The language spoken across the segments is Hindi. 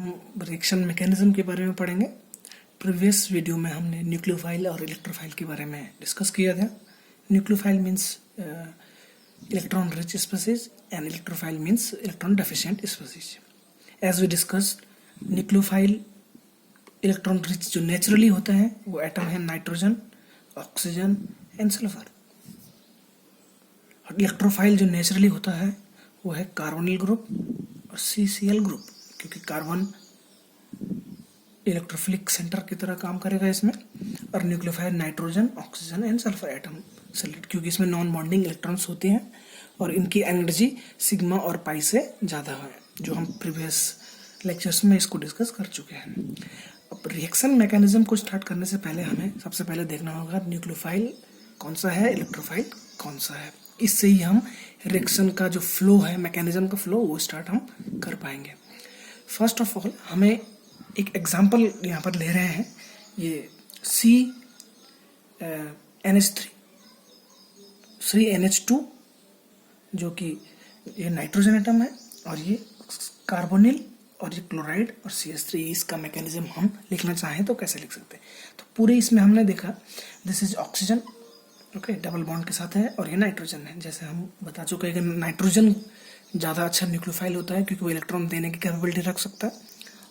हम रिएक्शन मैकेनिज्म के बारे में पढ़ेंगे। प्रीवियस वीडियो में हमने न्यूक्लियोफाइल और इलेक्ट्रोफाइल के बारे में डिस्कस किया था। Nucleophile means electron rich species and electrophile means electron deficient species. As we discuss, nucleophile electron rich जो नेचुरली होता है वो एटम है नाइट्रोजन, ऑक्सीजन एंड सल्फर। और इलेक्ट्रोफाइल जो नेचुरली होता है वो है कार्बोनिल ग्रुप और CCl ग्रुप, क्योंकि कार्बन इलेक्ट्रोफिलिक सेंटर की तरह काम करेगा इसमें। और nucleophile nitrogen, oxygen and sulphur atom select, क्योंकि इसमें नॉन बॉन्डिंग इलेक्ट्रॉन्स होते हैं और इनकी एनर्जी सिग्मा और पाई से ज़्यादा है, जो हम प्रीवियस लेक्चर्स में इसको डिस्कस कर चुके हैं। अब रिएक्शन मैकेनिज्म को स्टार्ट करने से पहले हमें सबसे पहले देखना होगा न्यूक्लियोफाइल कौन सा है, इलेक्ट्रोफाइल कौन सा है। इससे ही हम रिएक्शन का जो फ्लो है, मैकेनिज्म का फ्लो, वो स्टार्ट हम कर पाएंगे। फर्स्ट ऑफ ऑल हमें एक एग्जांपल यहाँ पर ले रहे हैं, ये CNH2 जो कि ये नाइट्रोजन एटम है, और ये कार्बोनिल और ये क्लोराइड और CH3। इसका मैकेनिज्म हम लिखना चाहें तो कैसे लिख सकते हैं। तो पूरे इसमें हमने देखा this is oxygen, okay, double bond के साथ है, और ये नाइट्रोजन है। जैसे हम बता चुके हैं कि नाइट्रोजन ज़्यादा अच्छा न्यूक्लियोफाइल होता है क्योंकि वो इलेक्ट्रॉन देने की कैपेबिलिटी रख सकता है।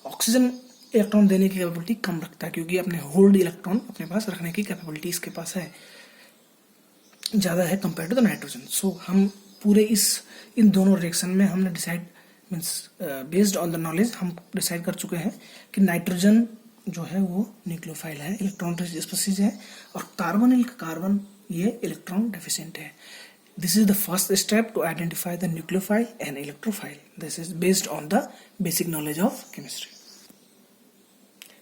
ऑक्सीजन इलेक्ट्रॉन देने की कैपेबिलिटी कम रखता है क्योंकि अपने होल्ड इलेक्ट्रॉन अपने पास रखने की कैपेबिलिटी इसके पास है, ज़्यादा है कंपेयर टू द नाइट्रोजन। सो हम पूरे इन दोनों रिएक्शन में हमने decide means based on the knowledge हम डिसाइड कर चुके हैं कि नाइट्रोजन जो है वो न्यूक्लियोफाइल है, इलेक्ट्रॉन रिच स्पीसीज है, और कार्बोनिल का कार्बन ये इलेक्ट्रॉन डेफिशिएंट है। This is the first step to identify the nucleophile and electrophile. This is based on the basic knowledge of chemistry.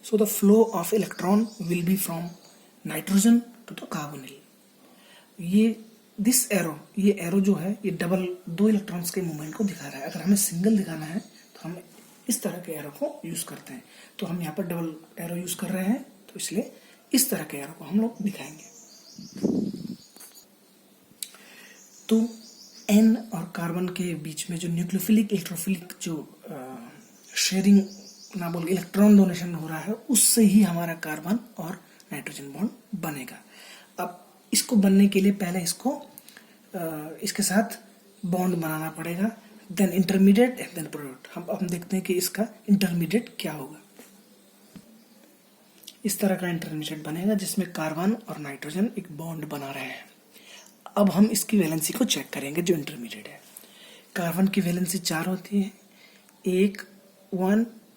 So the flow of electron will be from nitrogen to the carbonyl. this arrow, ये arrow जो है ये डबल दो इलेक्ट्रॉन्स के मूवमेंट को दिखा रहा है। अगर हमें सिंगल दिखाना है तो हम इस तरह के एरो को यूज करते हैं। तो हम यहाँ पर डबल एरो यूज कर रहे हैं, तो इसलिए इस तरह के एरो को हम लोग दिखाएंगे। तो N और कार्बन के बीच में जो न्यूक्लियोफिलिक इलेक्ट्रोफिलिक जो शेयरिंग ना बोल इलेक्ट्रॉन डोनेशन हो रहा है, उससे ही हमारा कार्बन और नाइट्रोजन बॉन्ड बनेगा। अब इसको बनने के लिए पहले इसके साथ बॉन्ड बनाना पड़ेगा, then intermediate and then product. हम देखते हैं कि इसका इंटरमीडिएट क्या होगा। इस तरह का इंटरमीडिएट बनेगा जिसमें कार्बन और नाइट्रोजन एक बॉन्ड बना रहे हैं। अब हम इसकी वैलेंसी को चेक करेंगे जो इंटरमीडिएट है। कार्बन की वैलेंसी 4 होती है, 1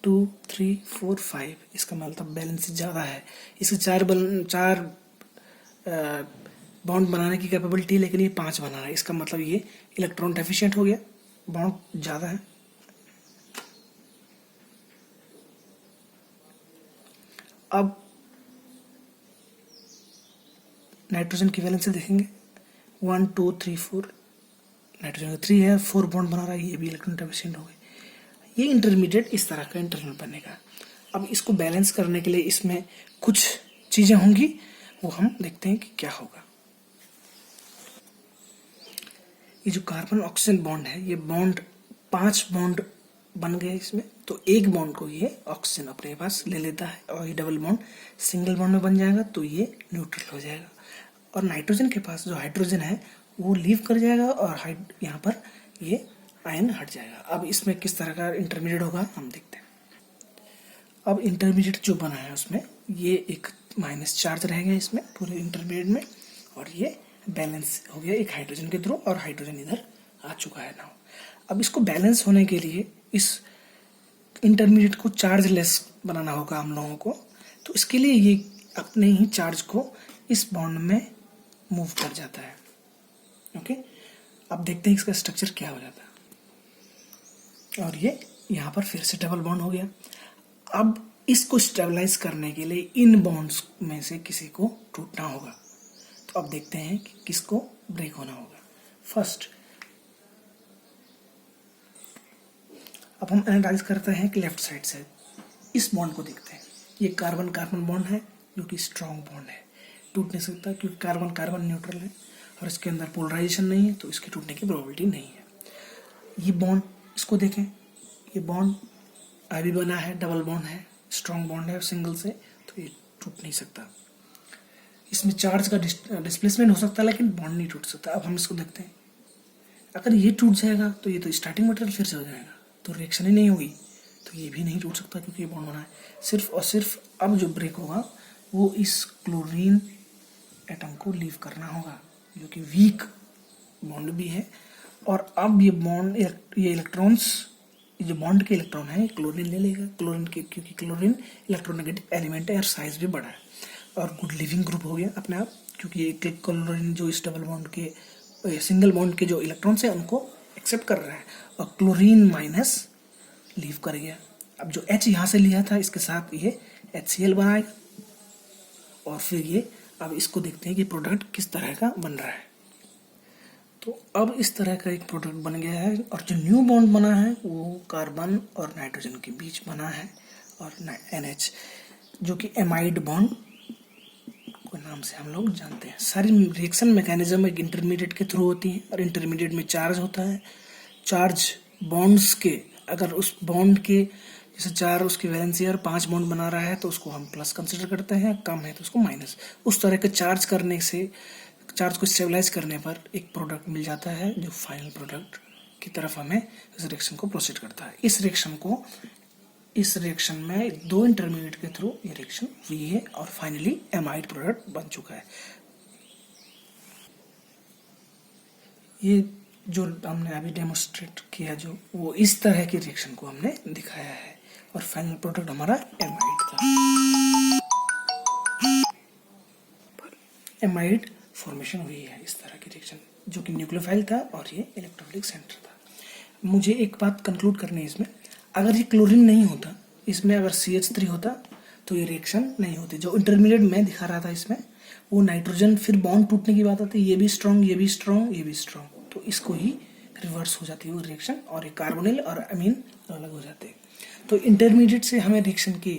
2 3 4 5। इसका मतलब वैलेंसी ज़्यादा है, इसके 4 बॉन्ड बनाने की कैपेबिलिटी, लेकिन ये 5 बना रहा है। इसका मतलब ये इलेक्ट्रॉन डेफिशिएंट हो गया, बॉन्ड ज़्यादा है। अब नाइट्रोजन की वैलेंसी देखेंगे, 1 2 3 4। नाइट्रोजन 3 है, 4 बॉन्ड बना रहा है, ये भी इलेक्ट्रॉन डेफिशिएंट हो गए। ये इंटरमीडिएट इस तरह का इंटरमीडिएट बनेगा। अब इसको बैलेंस करने के लिए इसमें कुछ चीज़ें होंगी, वो हम देखते हैं कि क्या होगा। ये जो कार्बन ऑक्सीजन बॉन्ड है, ये बॉन्ड 5 बॉन्ड बन गए इसमें, तो एक बॉन्ड को ये ऑक्सीजन अपने पास ले लेता है और ये डबल बॉन्ड सिंगल बॉन्ड में बन जाएगा, तो ये न्यूट्रल हो जाएगा। और नाइट्रोजन के पास जो हाइड्रोजन है वो लीव कर जाएगा और यहाँ पर ये आयन हट जाएगा। अब इसमें किस तरह का इंटरमीडिएट होगा हम देखते हैं। अब इंटरमीडिएट जो बना है उसमें ये एक माइनस चार्ज रहेगा इसमें पूरे इंटरमीडिएट में, और ये बैलेंस हो गया एक हाइड्रोजन के थ्रू, और हाइड्रोजन इधर आ चुका है ना। अब इसको बैलेंस होने के लिए इस इंटरमीडिएट को चार्ज लेस बनाना होगा हम लोगों को। तो इसके लिए ये अपने ही चार्ज को इस बॉन्ड में मूव कर जाता है। ओके, अब देखते हैं इसका स्ट्रक्चर क्या हो जाता है। और ये यहाँ पर फिर से डबल बॉन्ड हो गया। अब इसको स्टेबलाइज करने के लिए इन बॉन्ड्स में से किसी को टूटना होगा। तो अब देखते हैं कि किसको ब्रेक होना होगा। फर्स्ट अब हम एनालाइज करते हैं कि लेफ्ट साइड से इस बॉन्ड को देखते हैं। ये कार्बन कार्बन बॉन्ड है जो कि स्ट्रॉन्ग बॉन्ड है, टूट नहीं सकता क्योंकि कार्बन कार्बन न्यूट्रल है और इसके अंदर पोलराइजेशन नहीं है, तो इसके टूटने की प्रोबेबिलिटी नहीं है। ये बॉन्ड इसको देखें, ये बॉन्ड अभी बना है, डबल बॉन्ड है, स्ट्रॉन्ग बॉन्ड है सिंगल से, तो ये टूट नहीं सकता। इसमें चार्ज का डिस्प्लेसमेंट हो सकता है लेकिन बॉन्ड नहीं टूट सकता। अब हम इसको देखते हैं, अगर ये टूट जाएगा तो ये तो स्टार्टिंग मटेरियल फिर से हो जाएगा, तो रिएक्शन ही नहीं होगी, तो ये भी नहीं टूट सकता क्योंकि ये बॉन्ड बना है। सिर्फ और सिर्फ अब जो ब्रेक होगा वो इस क्लोरीन एटम को लीव करना होगा, जो कि वीक बॉन्ड भी है। और अब ये बॉन्ड, ये इलेक्ट्रॉन्स, जो बॉन्ड के इलेक्ट्रॉन है क्लोरीन ले लेगा, क्लोरीन के, क्योंकि क्लोरीन इलेक्ट्रोनेगेटिव एलिमेंट है और साइज भी बड़ा है और गुड लिविंग ग्रुप हो गया अपने आप, क्योंकि एक क्लोरीन जो इस डबल बॉन्ड के, सिंगल बॉन्ड के जो इलेक्ट्रॉन्स है उनको एक्सेप्ट कर रहा है और क्लोरीन माइनस लीव कर गया। अब जो H यहाँ से लिया था इसके साथ ये HCl बनाएगा और फिर ये, अब इसको देखते हैं कि प्रोडक्ट किस तरह का बन रहा है। तो अब इस तरह का एक प्रोडक्ट बन गया है और जो न्यू बॉन्ड बना है वो कार्बन और नाइट्रोजन के बीच बना है और NH, जो कि एमाइड बॉन्ड के नाम से हम लोग जानते हैं। सारी रिएक्शन मैकेनिज्म एक इंटरमीडिएट के थ्रू होती है और इंटरमीडिएट में चार्ज होता है। चार्ज बॉन्ड्स के, अगर उस बॉन्ड के जैसे 4 उसकी वैलेंसी और 5 बॉन्ड बना रहा है तो उसको हम प्लस कंसिडर करते हैं, कम है तो उसको माइनस। उस तरह के चार्ज करने से, चार्ज को स्टेबलाइज करने पर एक प्रोडक्ट मिल जाता है जो फाइनल प्रोडक्ट की तरफ हमें इस रिएक्शन को प्रोसीड करता है। इस रिएक्शन में 2 इंटरमीडिएट के थ्रू ये रिएक्शन हुई है और फाइनली एमाइड प्रोडक्ट बन चुका है। ये जो हमने अभी डेमोन्स्ट्रेट किया, जो वो इस तरह की रिएक्शन को हमने दिखाया है और फाइनल प्रोडक्ट हमारा एमाइड था। एमाइड फॉर्मेशन हुई है इस तरह की रिएक्शन, जो कि न्यूक्लियोफाइल था और ये इलेक्ट्रोफिलिक सेंटर था। मुझे एक बात कंक्लूड करनी है इसमें, अगर ये क्लोरीन नहीं होता, इसमें अगर CH3 होता तो ये रिएक्शन नहीं होती। जो इंटरमीडिएट मैं दिखा रहा था इसमें, वो नाइट्रोजन, फिर बॉन्ड टूटने की बात आती है, ये भी स्ट्रॉन्ग, ये भी स्ट्रॉन्ग, ये भी स्ट्रॉन्ग, तो इसको ही रिवर्स हो जाती है वो रिएक्शन और एक कार्बोनिल और अमीन अलग हो जाते हैं। तो इंटरमीडिएट से हमें रिएक्शन की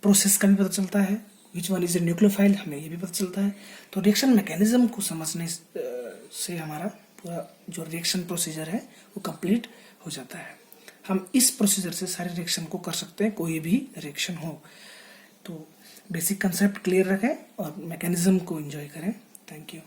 प्रोसेस का भी पता चलता है, which one is a nucleophile, हमें ये भी पता चलता है। तो रिएक्शन मैकेनिज्म को समझने से हमारा पूरा जो रिएक्शन प्रोसीजर है वो कंप्लीट हो जाता है। हम इस प्रोसीजर से सारे रिएक्शन को कर सकते हैं, कोई भी रिएक्शन हो। तो बेसिक कंसेप्ट क्लियर रखें और मैकेनिज्म को एंजॉय करें। Thank you.